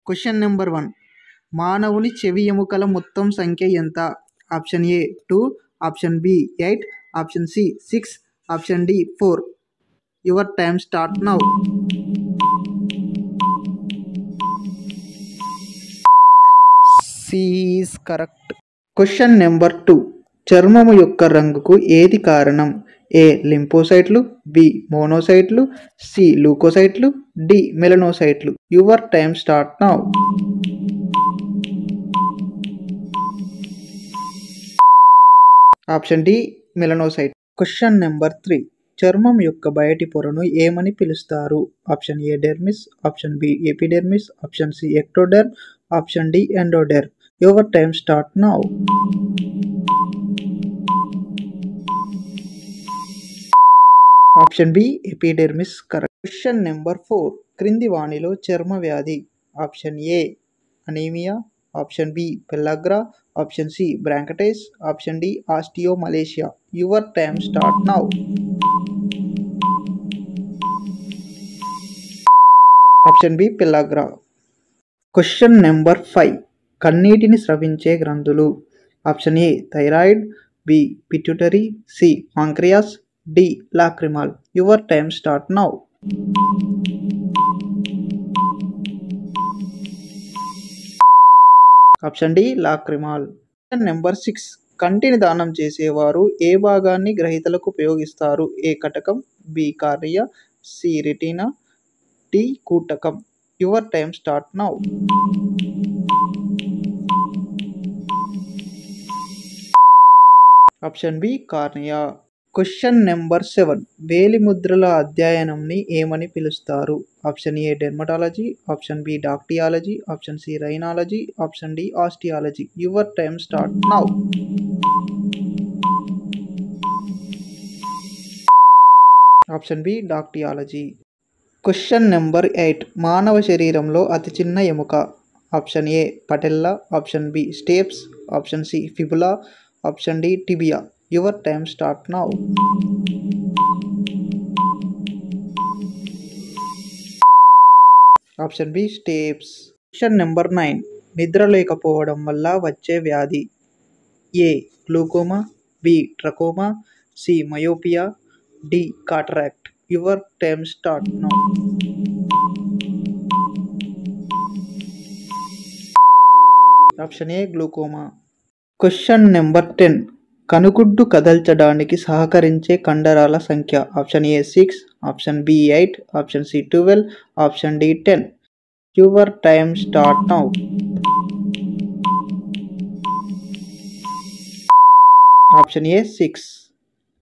Question number 1. మానవుని చెవి ఎముకల మొత్తం సంఖ్య ఎంత? Option A 2, option B 8, option C 6, option D 4. Your time start now. C is correct. Question number 2. చర్మము యొక్క రంగుకు ఏది కారణం? ఏ లింఫోసైట్లు, బి మోనోసైట్లు, సి ల్యూకోసైట్లు, డి మెలనోసైట్లు. Your time start now. Option D melanocyte. Question number 3. చర్మం యొక్క బయటి పొరను ఏమని పిలుస్తారు? Option A dermis, option B epidermis, option C ectoderm, option D endoderm. Your time start now. Option B epidermis correct. Question number 4. క్రింది వాణిలో చర్మ వ్యాధి? Option A anaemia, option B pellagra, option C bronchitis, option D osteomalacia. Your time start now. Option B pellagra. Question number 5. కన్నీటిని స్రవించే గ్రంథులు? Option A thyroid, B pituitary, C pancreas, D lacrimal. Your time start now. Option D lacrimal. Question number 6. కంటిని దానం చేసేవారు ఏ భాగాన్ని గ్రహీతలకు ఉపయోగిస్తారు? ఏ కటకం, B cornea, C retina, D కూటకం. Your time start now. Option B cornea. Question number 7. వేలి ముద్రల అధ్యయనంని ఏమని పిలుస్తారు? Option A dermatology, option B dactylology, option C rhinology, option D osteology. Your time start now. Option B dactylology. Question number 8. మానవ శరీరంలో అతి చిన్న ఎముక? Option A patella, option B stapes, option C fibula, option D tibia. Your time start now. Option B stapes. Question number 9. నిద్ర లేకపోవడం వల్ల వచ్చే వ్యాధి? ఏ glaucoma, B trachoma, C myopia, D cataract. Your time start now. Option A glaucoma. Question number 10. కనుగుడ్డు కదల్చడానికి సహకరించే కండరాల సంఖ్య? Option A 6, option B 8, option C 12, option D 10. Your time start now. Option A 6.